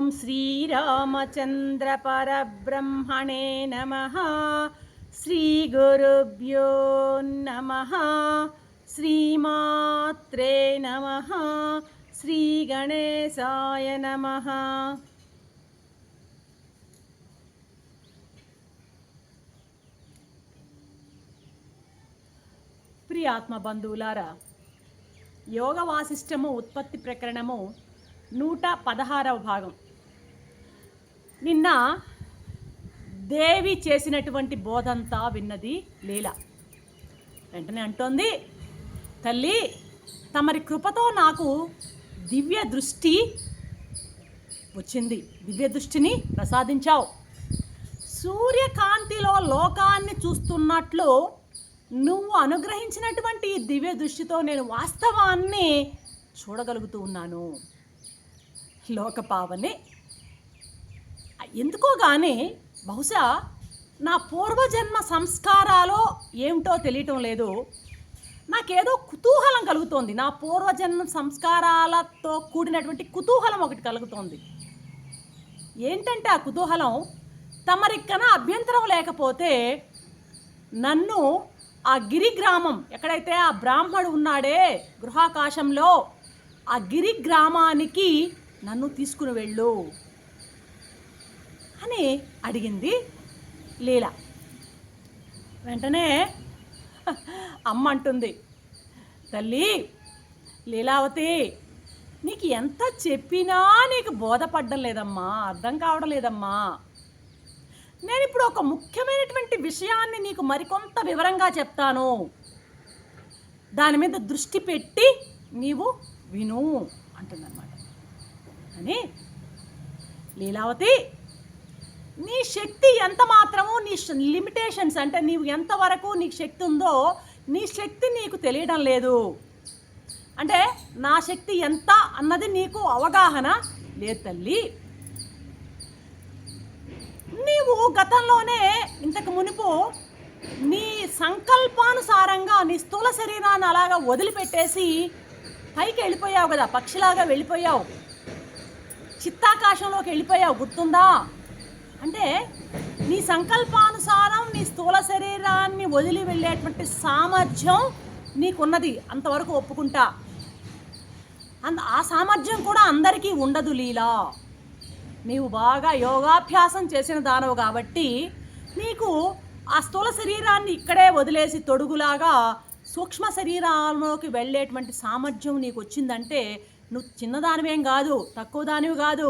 ఓం శ్రీరామచంద్ర పరబ్రహ్మణే నమః. శ్రీ గురుభ్యో నమః. శ్రీమాత్రే నమః. శ్రీ గణేశాయ నమః. ప్రియాత్మ బంధువులారా, యోగ వాసిష్టము ఉత్పత్తి ప్రకరణము 116వ భాగం. నిన్న దేవి చేసినటువంటి బోధంతా విన్నది లీల. వెంటనే అంటోంది, తల్లి తమరి కృపతో నాకు దివ్య దృష్టి వచ్చింది, దివ్య దృష్టిని ప్రసాదించావు. సూర్యకాంతిలో లోకాన్ని చూస్తున్నట్లు నువ్వు అనుగ్రహించినటువంటి ఈ దివ్య దృష్టితో నేను వాస్తవాన్ని చూడగలుగుతూ ఉన్నాను. లోకపావని ఎందుకో కానీ బహుశా నా పూర్వజన్మ సంస్కారాలో ఏమిటో తెలియటం లేదు, నాకేదో కుతూహలం కలుగుతోంది. నా పూర్వజన్మ సంస్కారాలతో కూడినటువంటి కుతూహలం ఒకటి కలుగుతోంది. ఏంటంటే ఆ కుతూహలం, తమరిక్కన అభ్యంతరం లేకపోతే నన్ను ఆ గిరి గ్రామం, ఎక్కడైతే ఆ బ్రాహ్మడు ఉన్నాడే గృహాకాశంలో, ఆ గిరి గ్రామానికి నన్ను తీసుకుని వెళ్ళు అని అడిగింది లీల. వెంటనే అమ్మ అంటుంది, తల్లి లీలావతి, నీకు ఎంత చెప్పినా నీకు బోధపడ్డం లేదమ్మా, అర్థం కావడం లేదమ్మా. నేను ఇప్పుడు ఒక ముఖ్యమైనటువంటి విషయాన్ని నీకు మరికొంత వివరంగా చెప్తాను, దాని మీద దృష్టి పెట్టి నీవు విను అంటుందన్నమాట. అని లీలావతి, నీ శక్తి ఎంత మాత్రము, నీ లిమిటేషన్స్ అంటే నీవు ఎంతవరకు నీకు శక్తి ఉందో నీ శక్తి నీకు తెలియడం లేదు. అంటే నా శక్తి ఎంత అన్నది నీకు అవగాహన లేదు తల్లి. నీవు గతంలోనే ఇంతకు మునుపు నీ సంకల్పానుసారంగా నీ స్థూల శరీరాన్ని అలాగా వదిలిపెట్టేసి పైకి వెళ్ళిపోయావు కదా, పక్షిలాగా వెళ్ళిపోయావు, చిత్తాకాశంలోకి వెళ్ళిపోయావు, గుర్తుందా? అంటే నీ సంకల్పానుసారం నీ స్థూల శరీరాన్ని వదిలి వెళ్ళేటువంటి సామర్థ్యం నీకున్నది, అంతవరకు ఒప్పుకుంటా. ఆ సామర్థ్యం కూడా అందరికీ ఉండదు లీలా. నీవు బాగా యోగాభ్యాసం చేసిన దానవు కాబట్టి నీకు ఆ స్థూల శరీరాన్ని ఇక్కడే వదిలేసి తొడుగులాగా సూక్ష్మ శరీరంలోకి వెళ్ళేటువంటి సామర్థ్యం నీకు వచ్చిందంటే నువ్వు చిన్నదానివేం కాదు, తక్కువ దానివి కాదు.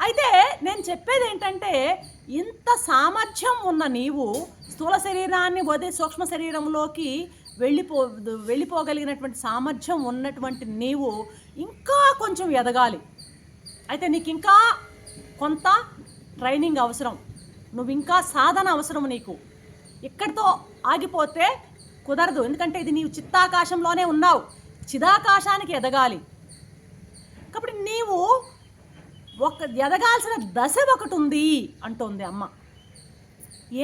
అయితే నేను చెప్పేది ఏంటంటే, ఇంత సామర్థ్యం ఉన్న నీవు స్థూల శరీరాన్ని వదిలి సూక్ష్మ శరీరంలోకి వెళ్ళిపోగలిగినటువంటి సామర్థ్యం ఉన్నటువంటి నీవు ఇంకా కొంచెం ఎదగాలి. అయితే నీకు ఇంకా కొంత ట్రైనింగ్ అవసరం, నువ్వు ఇంకా సాధన అవసరం. నీకు ఇక్కడితో ఆగిపోతే కుదరదు, ఎందుకంటే ఇది నీవు చిత్తాకాశంలోనే ఉన్నావు, చిదాకాశానికి ఎదగాలి. కాబట్టి నీవు ఎదగాల్సిన దశ ఒకటి ఉంది అంటోంది అమ్మ.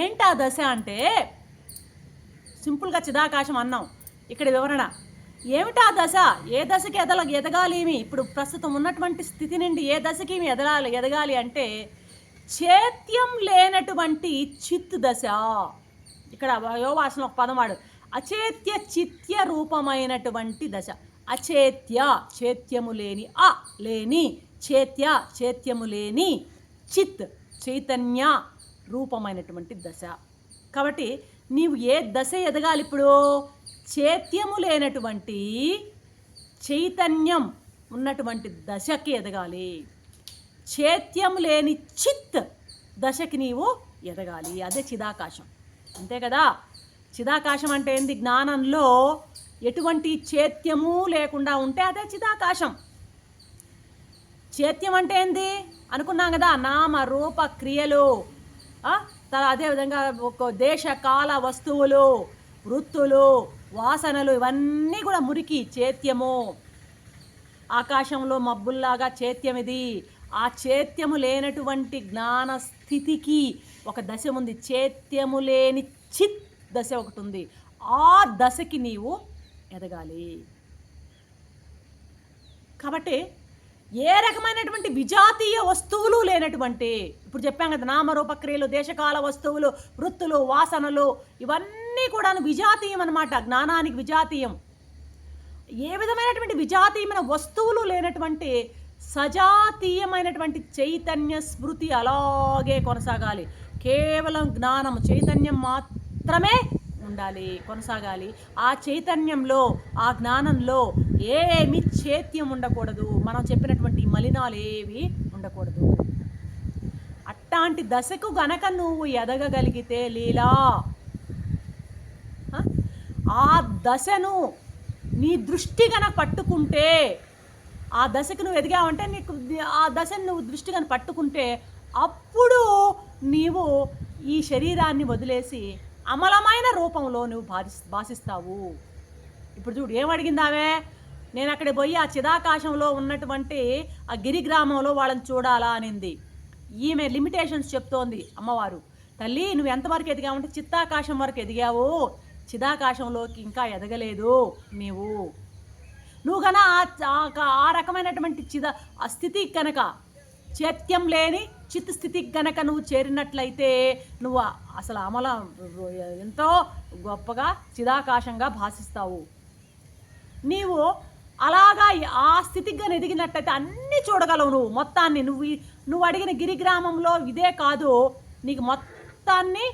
ఏంటి ఆ దశ అంటే, సింపుల్గా చిదాకాశం అన్నాం, ఇక్కడ వివరణ ఏమిటా దశ, ఏ దశకి ఎదగాలి, ఇప్పుడు ప్రస్తుతం ఉన్నటువంటి స్థితి నుండి ఏ దశకి ఎదగాలి అంటే చేత్యం లేనటువంటి చిత్ దశ. ఇక్కడ యోగాసనం ఒక పదం వాడు, అచేత్య చిత్య రూపమైనటువంటి దశ. అచేత్య చేత్యము లేని, లేని, చేత్య చేత్యము లేని, చిత్ చైతన్య రూపమైనటువంటి దశ. కాబట్టి నీవు ఏ దశ ఎదగాలి ఇప్పుడు? చేత్యము లేనటువంటి చైతన్యం ఉన్నటువంటి దశకి ఎదగాలి. చేత్యం లేని చిత్ దశకి నీవు ఎదగాలి, అదే చిదాకాశం. అంతే కదా? చిదాకాశం అంటే ఏంది? జ్ఞానంలో ఎటువంటి చేత్యము లేకుండా ఉంటే అదే చిదాకాశం. చేత్యం అంటే ఏంది అనుకున్నాం కదా, నామ రూప క్రియలు, అదేవిధంగా ఒక దేశ కాల వస్తువులు, వృత్తులు, వాసనలు, ఇవన్నీ కూడా మురికి చేత్యము. ఆకాశంలో మబ్బుల్లాగా చేత్యం ఇది. ఆ చేత్యము లేనటువంటి జ్ఞాన స్థితికి ఒక దశ ఉంది, చేత్యము లేని చిత్ దశ ఒకటి ఉంది. ఆ దశకి నీవు ఎదగాలి. కాబట్టి ఏ రకమైనటువంటి విజాతీయ వస్తువులు లేనటువంటి, ఇప్పుడు చెప్పాం కదా, నామరూప క్రియలు, దేశకాల వస్తువులు, వృత్తులు, వాసనలు, ఇవన్నీ కూడా విజాతీయం అన్నమాట. జ్ఞానానికి విజాతీయం. ఏ విధమైనటువంటి విజాతీయమైన వస్తువులు లేనటువంటి సజాతీయమైనటువంటి చైతన్య స్మృతి అలాగే కొనసాగాలి. కేవలం జ్ఞానం, చైతన్యం మాత్రమే ఉండాలి, కొనసాగాలి. ఆ చైతన్యంలో, ఆ జ్ఞానంలో ఏమీ చైత్యం ఉండకూడదు. మనం చెప్పినటువంటి మలినాలు ఏవి ఉండకూడదు. అట్లాంటి దశకు గనక నువ్వు ఎదగగలిగితే లీలా, ఆ దశను నీ దృష్టి గనక పట్టుకుంటే, ఆ దశకు నువ్వు ఎదిగావంటే, నీకు ఆ దశను నువ్వు దృష్టి గనక పట్టుకుంటే, అప్పుడు నీవు ఈ శరీరాన్ని వదిలేసి అమలమైన రూపంలో నువ్వు భాషిస్తావు. ఇప్పుడు చూడు, ఏమడిగిందామే, నేను అక్కడ పోయి ఆ చిదాకాశంలో ఉన్నటువంటి ఆ గిరిగ్రామంలో వాళ్ళని చూడాలా అనింది. ఈమె లిమిటేషన్స్ చెప్తోంది అమ్మవారు. తల్లి, నువ్వు ఎంతవరకు ఎదిగావంటే చిత్తాకాశం వరకు ఎదిగావు, చిదాకాశంలోకి ఇంకా ఎదగలేదు. నువ్వు కనుక ఆ రకమైనటువంటి ఆ స్థితి కనుక, చైత్యం లేని చిత్ స్థితికి గనక నువ్వు చేరినట్లయితే నువ్వు అసలు ఎంతో గొప్పగా చిదాకాశంగా భాషిస్తావు. నీవు అలాగా ఆ స్థితిగా ఎదిగినట్లయితే అన్నీ చూడగలవు. నువ్వు మొత్తాన్ని, నువ్వు అడిగిన గిరిగ్రామంలో ఇదే కాదు, నీకు మొత్తాన్ని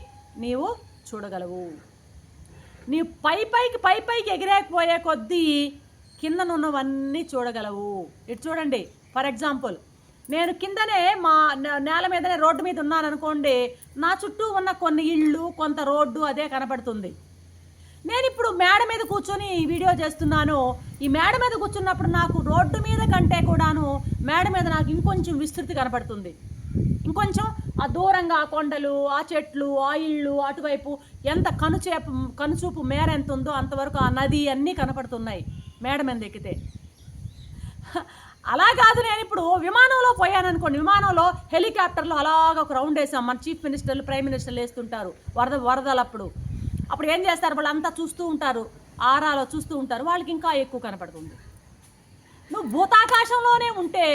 నీవు చూడగలవు. నీ పైకి ఎగిరేకపోయే కొద్దీ కిందనున్నవన్నీ చూడగలవు. ఇటు చూడండి, ఫర్ ఎగ్జాంపుల్, నేను కిందనే మా నేల మీదనే రోడ్డు మీద ఉన్నాను అనుకోండి, నా చుట్టూ ఉన్న కొన్ని ఇళ్ళు, కొంత రోడ్డు అదే కనబడుతుంది. నేను ఇప్పుడు మేడ మీద కూర్చొని ఈ వీడియో చేస్తున్నాను. ఈ మేడ మీద కూర్చున్నప్పుడు నాకు రోడ్డు మీద కంటే కూడాను మేడ మీద నాకు ఇంకొంచెం విస్తృతి కనపడుతుంది. ఇంకొంచెం ఆ దూరంగా ఆ కొండలు, ఆ చెట్లు, ఆ ఇళ్ళు, అటువైపు ఎంత కనుచూపు మేర ఎంత ఉందో అంతవరకు ఆ నది అన్నీ కనపడుతున్నాయి మేడ మీద ఎక్కితే. అలా కాదు, నేను ఇప్పుడు విమానంలో పోయాను అనుకోండి, విమానంలో హెలికాప్టర్లో అలాగ ఒక రౌండ్ వేసాం. మన చీఫ్ మినిస్టర్లు, ప్రైమ్ మినిస్టర్లు వేస్తుంటారు వరదలప్పుడు. అప్పుడు ఏం చేస్తారు, వాళ్ళు అంతా చూస్తూ ఉంటారు, ఆరాలో చూస్తూ ఉంటారు, వాళ్ళకి ఇంకా ఎక్కువ కనపడుతుంది. నువ్వు భూతాకాశంలోనే ఉంటే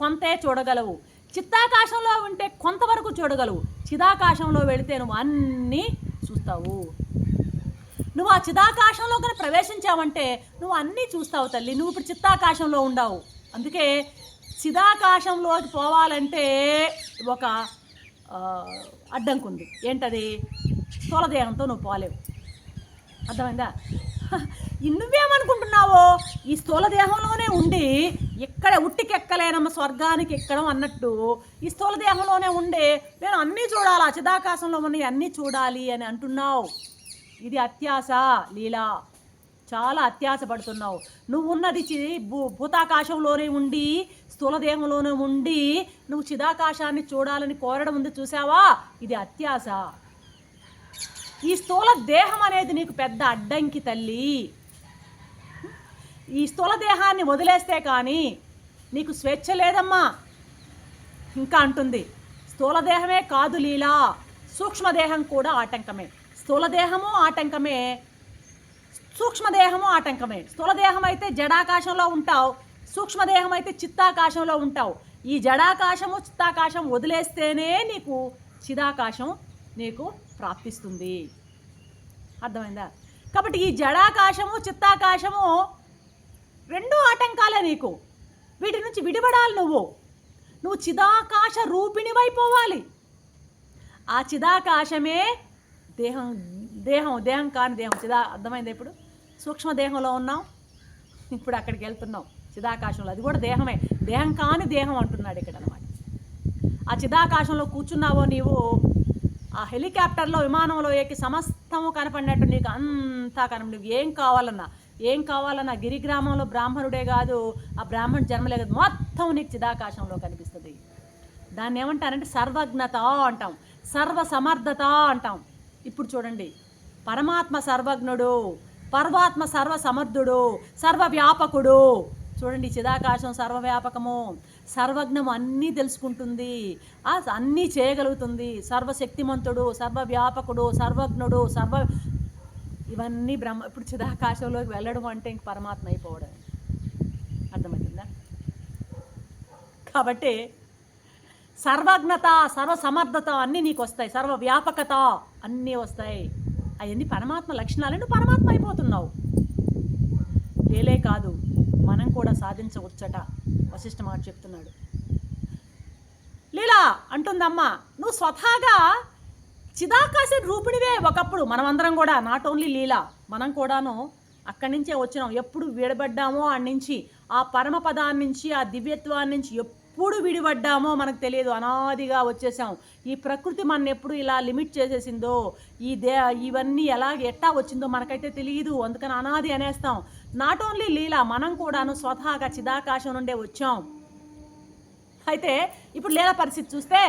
కొంతే చూడగలవు, చిత్తాకాశంలో ఉంటే కొంతవరకు చూడగలవు, చిదాకాశంలో వెళితే నువ్వు అన్నీ చూస్తావు. నువ్వు ఆ చిదాకాశంలో కనుక ప్రవేశించావంటే నువ్వు అన్నీ చూస్తావు తల్లి. నువ్వు ఇప్పుడు చిత్తాకాశంలో ఉండవు. అందుకే చిదాకాశంలోకి పోవాలంటే ఒక అడ్డంకుంది. ఏంటది? స్థూలదేహంతో నువ్వు పోలేవు. అర్థమైందా? నువ్వేమనుకుంటున్నావో ఈ స్థూలదేహంలోనే ఉండి ఇక్కడ ఉట్టికెక్కలేనమ్మ స్వర్గానికి ఎక్కడం అన్నట్టు ఈ స్థూలదేహంలోనే ఉండి నేను అన్నీ చూడాలా, చిదాకాశంలో ఉన్నాయి అన్నీ చూడాలి అని అంటున్నావు. ఇది అత్యాశ లీలా, చాలా అత్యాశ పడుతున్నావు. నువ్వు ఉన్నది భూతాకాశంలోనే ఉండి, స్థూలదేహంలోనే ఉండి నువ్వు చిదాకాశాన్ని చూడాలని కోరడం ఉంది, చూసావా? ఇది అత్యాశ. ఈ స్థూల దేహం అనేది నీకు పెద్ద అడ్డంకి తల్లి. ఈ స్థూల దేహాన్ని వదిలేస్తే కానీ నీకు స్వేచ్ఛ లేదమ్మా. ఇంకా అంటుంది, స్థూలదేహమే కాదు లీలా, సూక్ష్మదేహం కూడా ఆటంకమే. స్థూలదేహము ఆటంకమే, సూక్ష్మదేహము ఆటంకమే. స్థూలదేహం అయితే జడాకాశంలో ఉంటావు, సూక్ష్మదేహం అయితే చిత్తాకాశంలో ఉంటావు. ఈ జడాకాశము చిత్తాకాశం వదిలేస్తేనే నీకు చిదాకాశం నీకు ప్రాప్తిస్తుంది. అర్థమైందా? కాబట్టి ఈ జడాకాశము చిత్తాకాశము రెండు ఆటంకాలే నీకు. వీటి నుంచి విడిపడాలి. నువ్వు చిదాకాశ రూపిణివైపోవాలి. ఆ చిదాకాశమే దేహం కాని దేహం అర్థమైందా? ఇప్పుడు సూక్ష్మదేహంలో ఉన్నాం, ఇప్పుడు అక్కడికి వెళ్తున్నాం చిదాకాశంలో. అది కూడా దేహమే, దేహం కాని దేహం అంటున్నాడు ఇక్కడ అనమాట. ఆ చిదాకాశంలో కూర్చున్నావో నీవు, ఆ హెలికాప్టర్లో విమానంలో ఎక్కి సమస్తము కనపడినట్టు నీకు అంతా నువ్వు ఏం కావాలన్నా గిరిగ్రామంలో బ్రాహ్మణుడే కాదు, ఆ బ్రాహ్మణ జన్మలే కాదు, మొత్తం నీకు చిదాకాశంలో కనిపిస్తుంది. దాన్ని ఏమంటారంటే సర్వజ్ఞత అంటాం, సర్వసమర్థత అంటాం. ఇప్పుడు చూడండి, పరమాత్మ సర్వజ్ఞుడు, పరమాత్మ సర్వసమర్థుడు, సర్వవ్యాపకుడు. చూడండి, చిదాకాశం సర్వవ్యాపకము, సర్వజ్ఞము, అన్నీ తెలుసుకుంటుంది, అన్నీ చేయగలుగుతుంది, సర్వశక్తిమంతుడు, సర్వవ్యాపకుడు, సర్వజ్ఞుడు, ఇవన్నీ బ్రహ్మ. ఇప్పుడు చిదాకాశంలోకి వెళ్ళడం అంటే ఇంక పరమాత్మ అయిపోవడం. అర్థమవుతుందా? కాబట్టి సర్వజ్ఞత, సర్వసమర్థత అన్నీ నీకు వస్తాయి, సర్వవ్యాపకత అన్నీ వస్తాయి. అవన్నీ పరమాత్మ లక్షణాలు. నువ్వు పరమాత్మ అయిపోతున్నావు. లేలే కాదు, మనం కూడా సాధించవచ్చట వశిష్ఠ మహర్షి చెప్తున్నాడు. లీలా అంటుందమ్మా, నువ్వు స్వతహాగా చిదాకాశ రూపిణివే ఒకప్పుడు. మనమందరం కూడా, నాట్ ఓన్లీ లీలా, మనం కూడాను అక్కడి నుంచే వచ్చినాం. ఎప్పుడు విడబడ్డామో ఆడి నుంచి, ఆ పరమపదాన్ని నుంచి, ఆ దివ్యత్వాన్ని నుంచి ఎప్పుడు విడిపడ్డామో మనకు తెలియదు. అనాదిగా వచ్చేసాం. ఈ ప్రకృతి మన ఎప్పుడు ఇలా లిమిట్ చేసేసిందో, ఇవన్నీ ఎట్టా వచ్చిందో మనకైతే తెలియదు. అందుకని అనాది అనేస్తాం. నాట్ ఓన్లీ లీలా, మనం కూడాను స్వతహాగా చిదాకాశం నుండే వచ్చాం. అయితే ఇప్పుడు లీలా పరిస్థితి చూస్తే,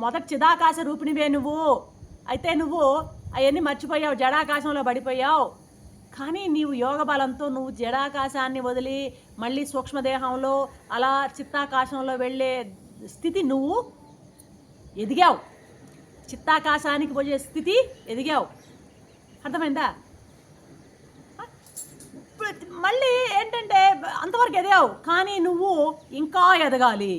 మొదటి చిదాకాశ రూపిణివే నువ్వు. అయితే నువ్వు అవన్నీ మర్చిపోయావు, జడాకాశంలో పడిపోయావు. కానీ నీవు యోగ బలంతో నువ్వు జడాకాశాన్ని వదిలి మళ్ళీ సూక్ష్మదేహంలో అలా చిత్తాకాశంలో వెళ్ళే స్థితి నువ్వు ఎదిగావు. చిత్తాకాశానికి పోయే స్థితి ఎదిగావు. అర్థమైందా? మళ్ళీ ఏంటంటే అంతవరకు ఎదిగావు, కానీ నువ్వు ఇంకా ఎదగాలి.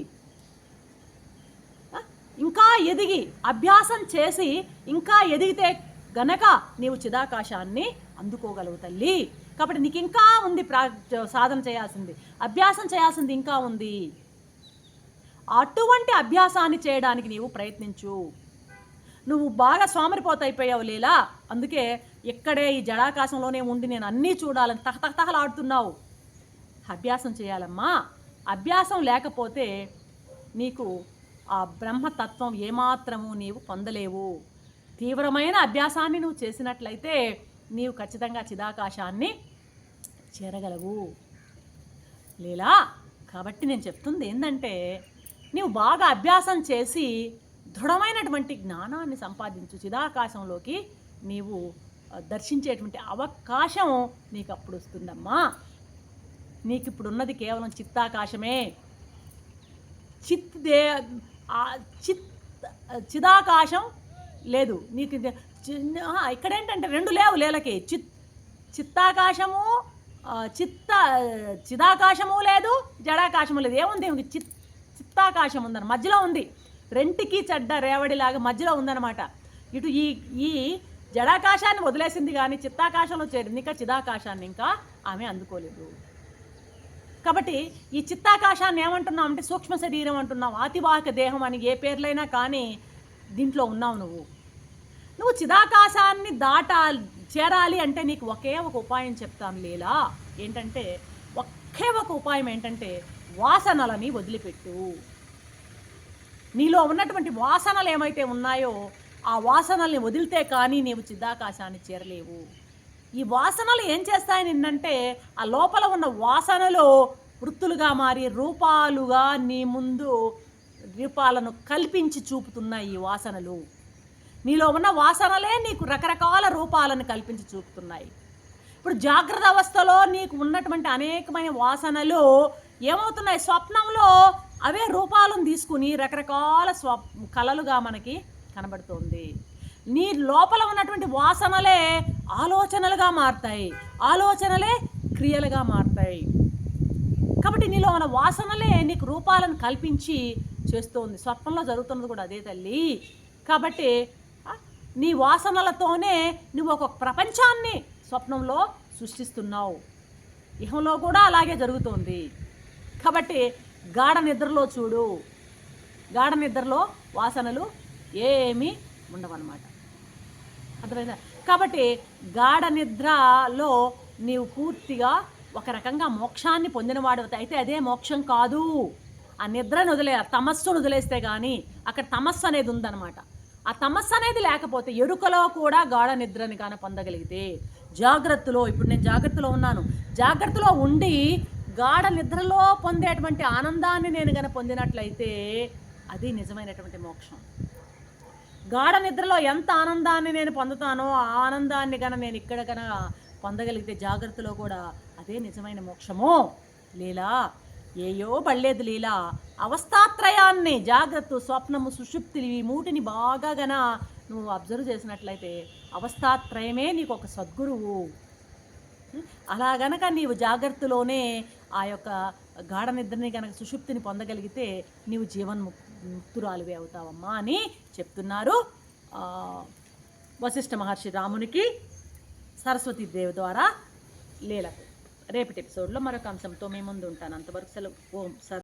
ఇంకా ఎదిగి అభ్యాసం చేసి ఇంకా ఎదిగితే గనక నీవు చిదాకాశాన్ని అందుకోగలవు తల్లి. కాబట్టి నీకు ఇంకా ఉంది సాధన చేయాల్సింది, అభ్యాసం చేయాల్సింది ఇంకా ఉంది. అటువంటి అభ్యాసాన్ని చేయడానికి నీవు ప్రయత్నించు. నువ్వు బాగా సోమరిపోతైపోయావు లీలా. అందుకే ఇక్కడే ఈ జడాకాశంలోనే ఉండి నేను అన్నీ చూడాలని తహతహలాడుతున్నావు. అభ్యాసం చేయాలమ్మా. అభ్యాసం లేకపోతే నీకు ఆ బ్రహ్మతత్వం ఏమాత్రము నీవు పొందలేవు. తీవ్రమైన అభ్యాసాన్ని నువ్వు చేసినట్లయితే నీవు ఖచ్చితంగా చిదాకాశాన్ని చేరగలవు లీలా. కాబట్టి నేను చెప్తుంది ఏంటంటే, నీవు బాగా అభ్యాసం చేసి దృఢమైనటువంటి జ్ఞానాన్ని సంపాదించు. చిదాకాశంలోకి నీవు దర్శించేటువంటి అవకాశం నీకు అప్పుడు వస్తుందమ్మా. నీకు ఇప్పుడు ఉన్నది కేవలం చిత్తాకాశమే. చిదాకాశం లేదు నీకు. ఇక్కడేంటంటే రెండు లేవు లీలకి. చిత్తాకాశము చిదాకాశము లేదు, జడాకాశము లేదు. ఏముంది? చిత్తాకాశం ఉందని మధ్యలో ఉంది. రెంటికి చెడ్డ రేవడిలాగా మధ్యలో ఉందన్నమాట. ఇటు ఈ జడాకాశాన్ని వదిలేసింది కానీ చిత్తాకాశంలో చేరింది. ఇంకా చిదాకాశాన్ని ఇంకా ఆమె అందుకోలేదు. కాబట్టి ఈ చిత్తాకాశాన్ని ఏమంటున్నావు అంటే సూక్ష్మ శరీరం అంటున్నావు, ఆతివాహక దేహం అని ఏ పేర్లైనా కానీ దీంట్లో ఉన్నావు నువ్వు చిదాకాశాన్ని చేరాలి అంటే నీకు ఒకే ఒక ఉపాయం చెప్తాను లీలా. ఏంటంటే ఒకే ఒక ఉపాయం ఏంటంటే వాసనలని వదిలిపెట్టు. నీలో ఉన్నటువంటి వాసనలు ఏమైతే ఉన్నాయో ఆ వాసనల్ని వదిలితే కానీ నీవు చిదాకాశాన్ని చేరలేవు. ఈ వాసనలు ఏం చేస్తాయి నిన్నంటే, ఆ లోపల ఉన్న వాసనలు వృత్తులుగా మారి రూపాలుగా నీ ముందు రూపాలను కల్పించి చూపుతున్నాయి. ఈ వాసనలు, నీలో ఉన్న వాసనలే నీకు రకరకాల రూపాలను కల్పించి చూపుతున్నాయి. ఇప్పుడు జాగ్రత్త అవస్థలో నీకు ఉన్నటువంటి అనేకమైన వాసనలు ఏమవుతున్నాయి, స్వప్నంలో అవే రూపాలను తీసుకుని రకరకాల కళలుగా మనకి కనబడుతుంది. నీ లోపల ఉన్నటువంటి వాసనలే ఆలోచనలుగా మారుతాయి, ఆలోచనలే క్రియలుగా మారుతాయి. కాబట్టి నీలో ఉన్న వాసనలే నీకు రూపాలను కల్పించి చేస్తుంది. స్వప్నంలో జరుగుతున్నది కూడా అదే తల్లి. కాబట్టి నీ వాసనలతోనే నువ్వు ఒక ప్రపంచాన్ని స్వప్నంలో సృష్టిస్తున్నావు. ఇహంలో కూడా అలాగే జరుగుతుంది. కాబట్టి గాఢ నిద్రలో చూడు, గాఢ నిద్రలో వాసనలు ఏమీ ఉండవన్నమాట. అర్థమైందా? కాబట్టి గాఢ నిద్రలో నీవు పూర్తిగా ఒక రకంగా మోక్షాన్ని పొందినవాడు అయితే అదే మోక్షం కాదు. ఆ నిద్రను తమస్సును వదిలేస్తే కానీ అక్కడ తమస్సు అనేది ఉందన్నమాట. ఆ తమస్సు అనేది లేకపోతే ఎరుకలో కూడా గాఢ నిద్రని కానీ పొందగలిగితే, జాగ్రత్తలో, ఇప్పుడు నేను జాగ్రత్తలో ఉన్నాను, జాగ్రత్తలో ఉండి గాఢ నిద్రలో పొందేటువంటి ఆనందాన్ని నేను కనుక పొందినట్లయితే అది నిజమైనటువంటి మోక్షం. గాఢ నిద్రలో ఎంత ఆనందాన్ని నేను పొందుతానో ఆ ఆనందాన్ని కనుక నేను ఇక్కడ కనుక పొందగలిగితే జాగ్రత్తలో కూడా అదే నిజమైన మోక్షము. లీలా ఏయో పడలేదు లీలా. అవస్థాత్రయాన్ని, జాగ్రత్త, స్వప్నము, సుషుప్తి, ఈ మూటిని బాగా గన నువ్వు అబ్జర్వ్ చేసినట్లయితే అవస్థాత్రయమే నీకు ఒక సద్గురువు. అలా గనక నీవు జాగ్రత్తలోనే ఆ యొక్క గాఢ నిద్రని కనుక సుషుప్తిని పొందగలిగితే నీవు జీవన్ముక్తురాలివే అవుతావమ్మా అని చెప్తున్నారు వశిష్ఠ మహర్షి రామునికి సరస్వతీదేవి ద్వారా లీలకు. రేపటి ఎపిసోడ్లో మరొక అంశంతో మీ ముందు ఉంటాను. అంతవరకు సెలవు. ఓం